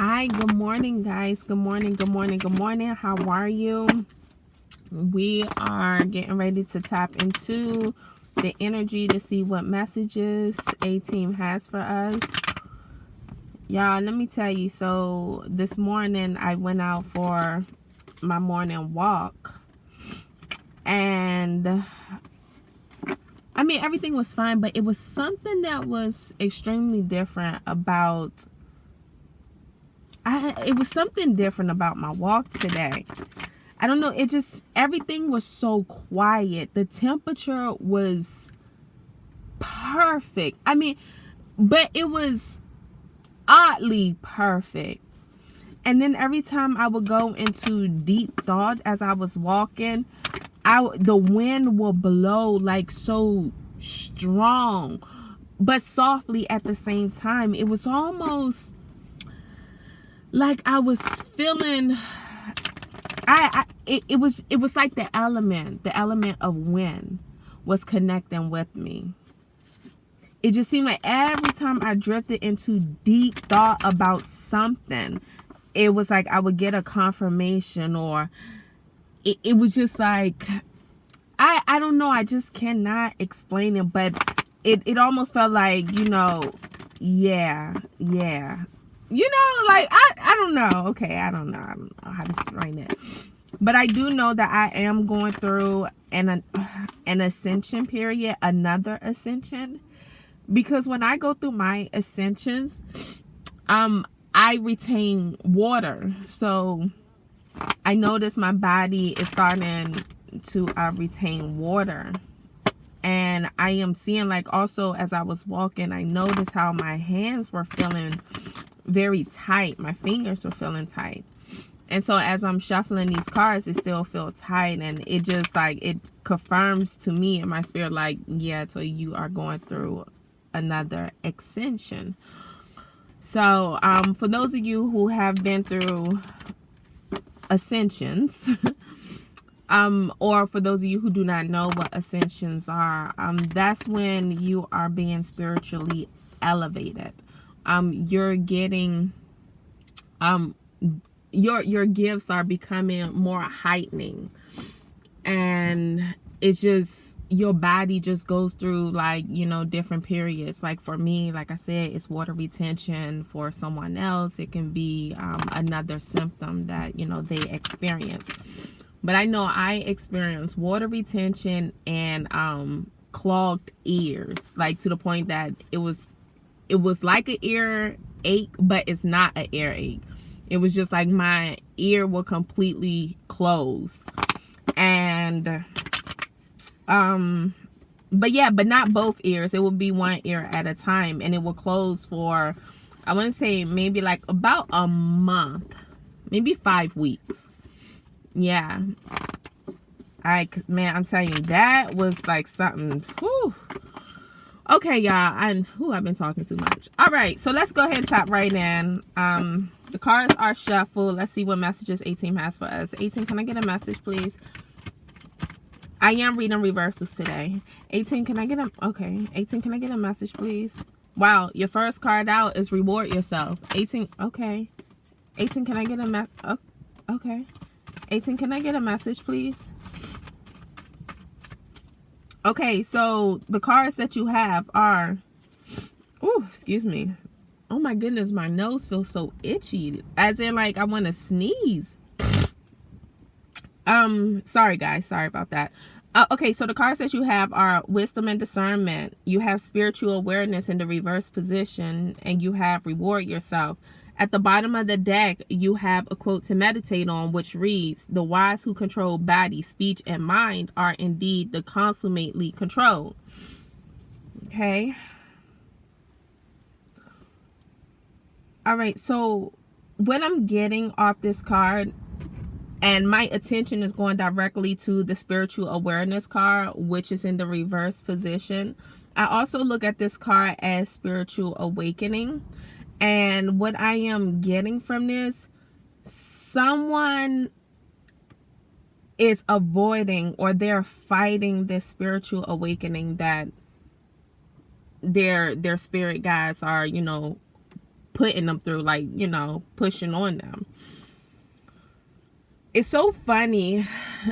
Hi, good morning, guys. Good morning, good morning, good morning. How are you? We are getting ready to tap into the energy to see what messages A-Team has for us. Y'all, let me tell you. So this morning I went out for my morning walk, and I mean, everything was fine, but it was something that was extremely different about it was something different about my walk today. I don't know, it just, everything was so quiet. The temperature was perfect. I mean, but it was oddly perfect. And then every time I would go into deep thought as I was walking, the wind will blow like so strong, but softly at the same time. It was almost like I was feeling, it was like the element of wind was connecting with me. It just seemed like every time I drifted into deep thought about something, it was like I would get a confirmation, or it was just like, I don't know, I just cannot explain it, but it almost felt like, yeah, like I don't know. Okay, I don't know how to explain it, but I do know that I am going through an ascension period, another ascension, because when I go through my ascensions, I retain water. So I notice my body is starting to retain water. And I am seeing, like, also as I was walking, I noticed how my hands were feeling very tight. My fingers were feeling tight. And so as I'm shuffling these cards, it still feels tight. And it just, like, it confirms to me in my spirit, like, yeah, so you are going through another ascension. So for those of you who have been through ascensions, or for those of you who do not know what ascensions are, that's when you are being spiritually elevated. You're getting, your gifts are becoming more heightening, and it's just, your body just goes through, like, different periods. Like for me, like I said, it's water retention. For someone else, it can be another symptom that they experience. But I know I experienced water retention and clogged ears, like to the point that it was like an ear ache, but it's not an ear ache. It was just like my ear will completely close. And but not both ears. It will be one ear at a time, and it will close for, I want to say, maybe like about a month, maybe 5 weeks. Yeah. Man, I'm telling you, that was like something. Whew. Okay, y'all. I've been talking too much. All right, so let's go ahead and tap right in. The cards are shuffled. Let's see what messages A-Team has for us. A-Team, can I get a message, please? I am reading reversals today. A-Team, can I get a... Okay. A-Team, can I get a message, please? Wow, your first card out is reward yourself. A-Team, okay. A-Team, can I get a message? Okay. A-Team, can I get a message, please? Okay, so the cards that you have are... Oh, excuse me. Oh my goodness, my nose feels so itchy. As in, like, I want to sneeze. Sorry guys, sorry about that. Okay, so the cards that you have are wisdom and discernment. You have spiritual awareness in the reverse position, and you have reward yourself. At the bottom of the deck, you have a quote to meditate on, which reads, "The wise who control body, speech, and mind are indeed the consummately controlled." Okay. All right, so what I'm getting off this card, and my attention is going directly to the spiritual awareness card, which is in the reverse position. I also look at this card as spiritual awakening. And what I am getting from this, someone is avoiding, or they're fighting this spiritual awakening that their spirit guides are, putting them through, like, you know, pushing on them. It's so funny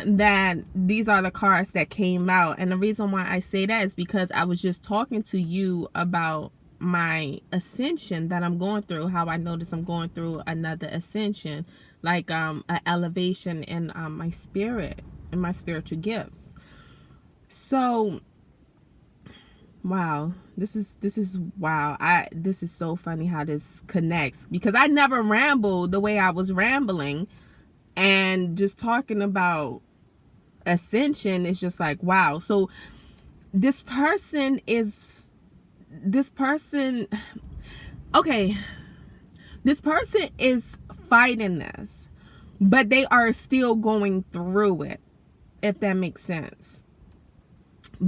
that these are the cards that came out. And the reason why I say that is because I was just talking to you about my ascension that I'm going through, how I notice I'm going through another ascension, like an elevation in my spirit and my spiritual gifts. So wow, this is wow. This is so funny how this connects, because I never rambled the way I was rambling, and just talking about ascension is just like, wow. So this person, okay, this person is fighting this, but they are still going through it, if that makes sense.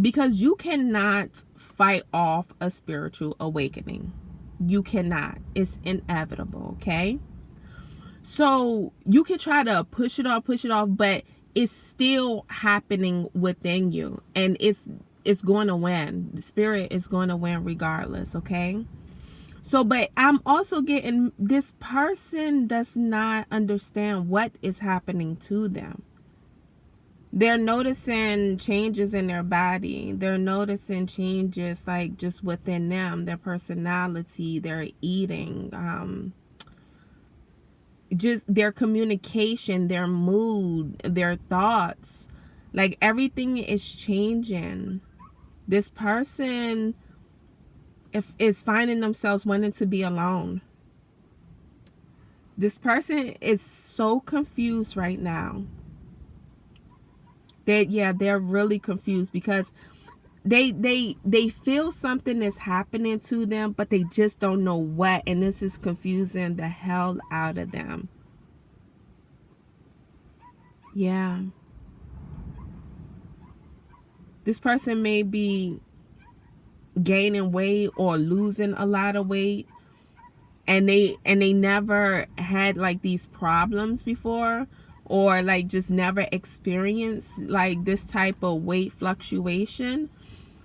Because you cannot fight off a spiritual awakening. You cannot. It's inevitable, okay? So you can try to push it off, but it's still happening within you, and it's going to win. The spirit is going to win regardless, okay? So, but I'm also getting, this person does not understand what is happening to them. They're noticing changes in their body. They're noticing changes, like, just within them, their personality, their eating, just their communication, their mood, their thoughts. Like, everything is changing. This person is finding themselves wanting to be alone. This person is so confused right now. They're really confused, because they feel something is happening to them, but they just don't know what, and this is confusing the hell out of them. Yeah. This person may be gaining weight or losing a lot of weight, and they never had like these problems before, or like just never experienced like this type of weight fluctuation.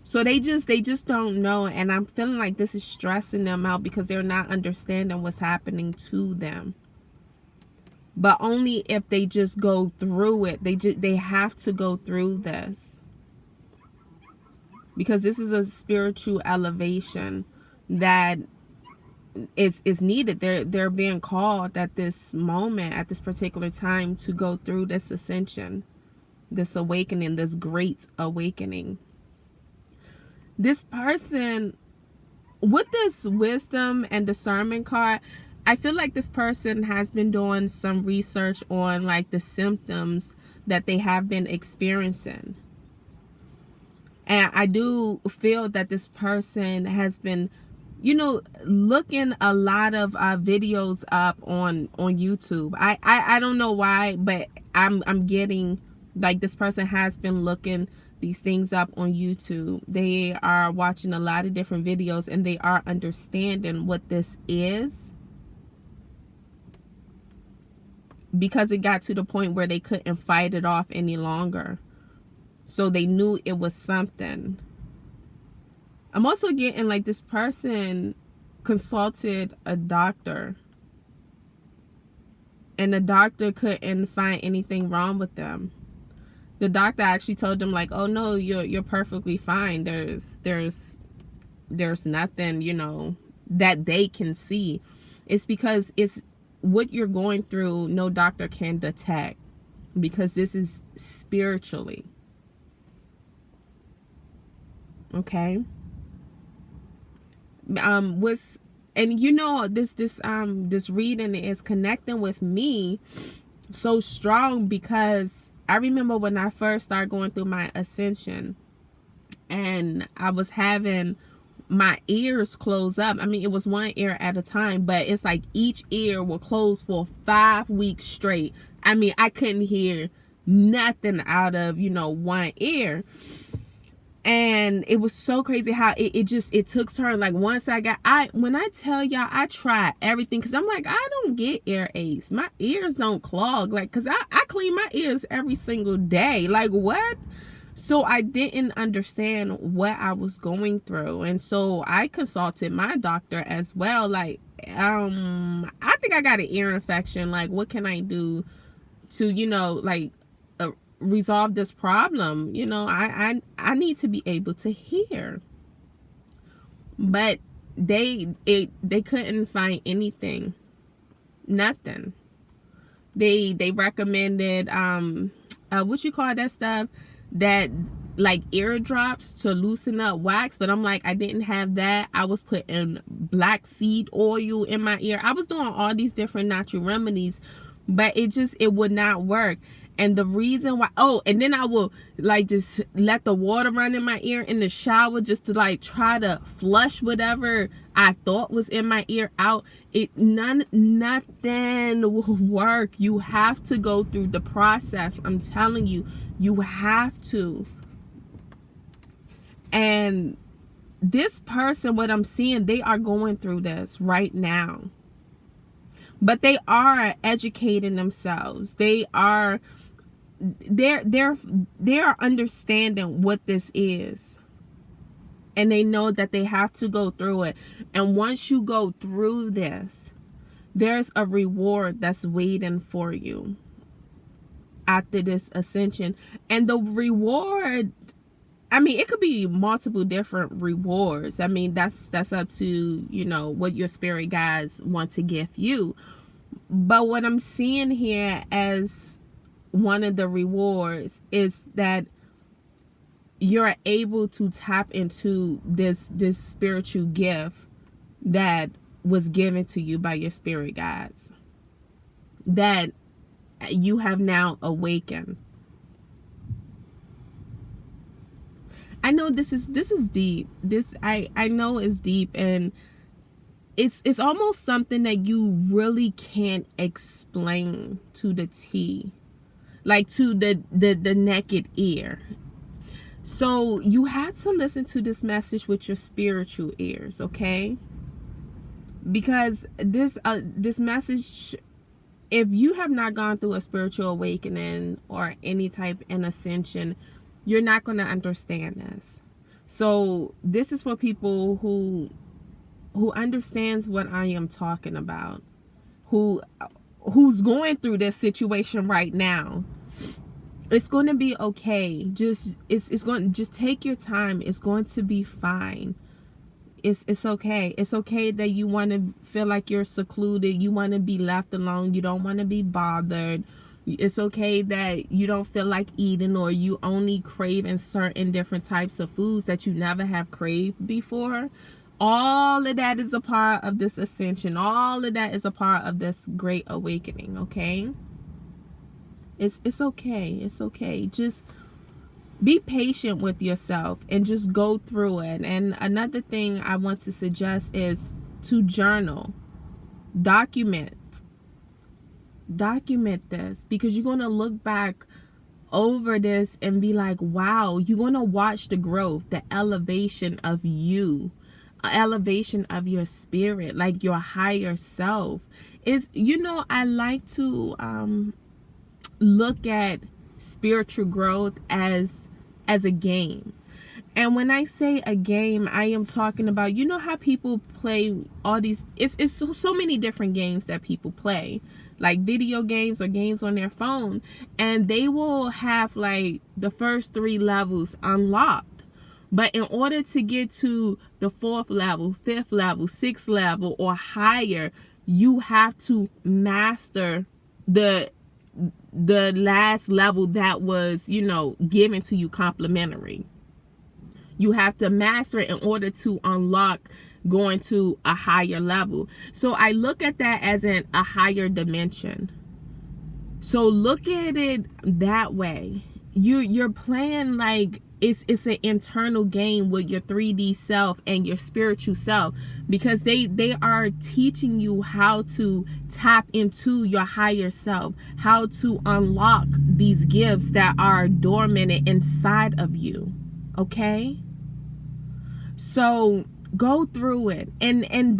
So they just don't know, and I'm feeling like this is stressing them out, because they're not understanding what's happening to them. But only if they just go through it. They have to go through this, because this is a spiritual elevation that is needed. They're being called at this moment, at this particular time, to go through this ascension, this awakening, this great awakening. This person, with this wisdom and discernment card, I feel like this person has been doing some research on like the symptoms that they have been experiencing. And I do feel that this person has been, you know, looking a lot of videos up on YouTube. I don't know why, but I'm getting like this person has been looking these things up on YouTube. They are watching a lot of different videos, and they are understanding what this is, because it got to the point where they couldn't fight it off any longer. So they knew it was something. I'm also getting like this person consulted a doctor, and the doctor couldn't find anything wrong with them. The doctor actually told them like, oh no, you're perfectly fine. There's nothing, you know, that they can see. It's because it's what you're going through, no doctor can detect, because this is spiritually. Okay. And you know, this reading is connecting with me so strong, because I remember when I first started going through my ascension, and I was having my ears close up. I mean, it was one ear at a time, but it's like each ear will close for 5 weeks straight. I mean, I couldn't hear nothing out of, you know, one ear. And it was so crazy how it took turn. Like once when I tell y'all, I tried everything, because I'm like, I don't get earaches. My ears don't clog. Like, because I clean my ears every single day. Like what? So I didn't understand what I was going through. And so I consulted my doctor as well. Like, I think I got an ear infection. Like, what can I do to, resolve this problem? I need to be able to hear. But they couldn't find anything. Nothing. They recommended what you call that stuff, that like ear drops to loosen up wax, but I'm like, I didn't have that. I was putting black seed oil in my ear. I was doing all these different natural remedies, but it would not work. And the reason why, and then I will like just let the water run in my ear in the shower just to like try to flush whatever I thought was in my ear out. Nothing will work. You have to go through the process. I'm telling you, you have to. And this person, what I'm seeing, they are going through this right now. But they are educating themselves. They're understanding what this is. And they know that they have to go through it. And once you go through this, there's a reward that's waiting for you after this ascension. And the reward, I mean, it could be multiple different rewards. I mean, that's up to, what your spirit guides want to give you. But what I'm seeing here as one of the rewards is that you're able to tap into this spiritual gift that was given to you by your spirit guides, that you have now awakened. I know this is deep. I know it's deep, and it's almost something that you really can't explain to the T, like to the naked ear. So you have to listen to this message with your spiritual ears, okay? Because this message, if you have not gone through a spiritual awakening or any type of ascension, you're not going to understand this. So this is for people who understands what I am talking about, who's going through this situation right now. It's going to be okay. Just take your time. It's going to be fine. It's okay. It's okay that you want to feel like you're secluded. You want to be left alone. You don't want to be bothered. It's okay that you don't feel like eating, or you only crave in certain different types of foods that you never have craved before. All of that is a part of this ascension. All of that is a part of this great awakening, okay? It's okay. It's okay. Just be patient with yourself and just go through it. And another thing I want to suggest is to journal. Document this, because you're going to look back over this and be like, wow. You're going to watch the growth, the elevation of you, elevation of your spirit, like your higher self. I like to look at spiritual growth as a game. And when I say a game, I am talking about, how people play all these, it's so many different games that people play, like video games or games on their phone, and they will have like the first 3 levels unlocked. But in order to get to the 4th level, 5th level, 6th level or higher, you have to master the last level that was, given to you complimentary. You have to master it in order to unlock going to a higher level. So I look at that as a higher dimension. So look at it that way. You're playing like it's an internal game with your 3D self and your spiritual self, because they are teaching you how to tap into your higher self, how to unlock these gifts that are dormant inside of you. Okay? So go through it. And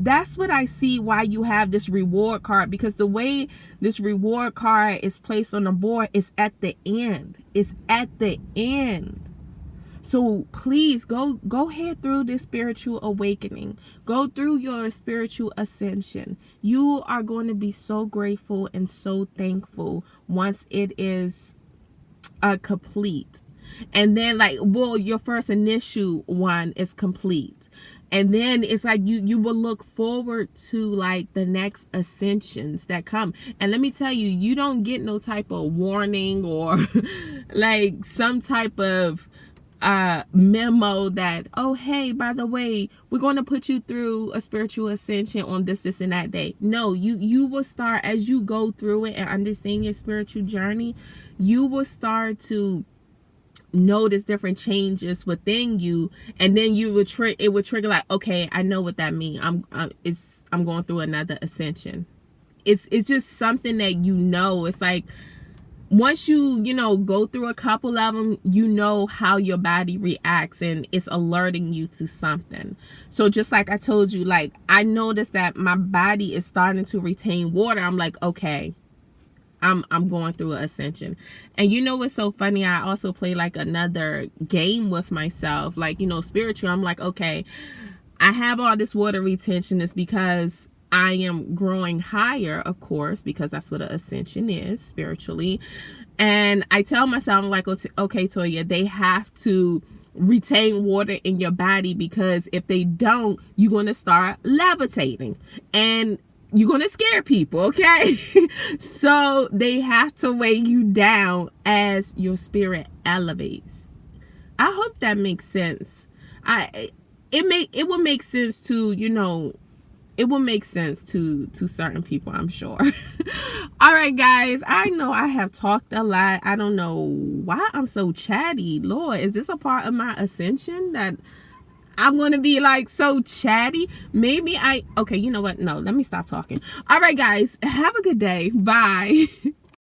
that's what I see why you have this reward card, because the way this reward card is placed on the board is at the end. It's at the end. So please go head through this spiritual awakening. Go through your spiritual ascension. You are going to be so grateful and so thankful once it is complete. And then your first initial one is complete. And then it's like you will look forward to like the next ascensions that come. And let me tell you, you don't get no type of warning or like some type of memo that, oh hey, by the way, we're going to put you through a spiritual ascension on this and that day. No, you will start, as you go through it and understand your spiritual journey, you will start to notice different changes within you, and then it would trigger like, okay, I know what that means. I'm going through another ascension. It's just something that it's like once you go through a couple of them, how your body reacts, and it's alerting you to something. So just like I told you, like I noticed that my body is starting to retain water. I'm like, okay, I'm going through an ascension. And what's so funny, I also play like another game with myself, like spiritual. I'm like, okay, I have all this water retention is because I am growing higher, of course, because that's what an ascension is spiritually. And I tell myself, I'm like, okay, Toya, they have to retain water in your body, because if they don't, you're going to start levitating and you're going to scare people, okay? So they have to weigh you down as your spirit elevates. I hope that makes sense. It will make sense to, it will make sense to certain people, I'm sure. All right, guys, I know I have talked a lot. I don't know why I'm so chatty. Lord, is this a part of my ascension that I'm going to be like so chatty? Maybe okay, you know what? No, let me stop talking. All right, guys, have a good day. Bye.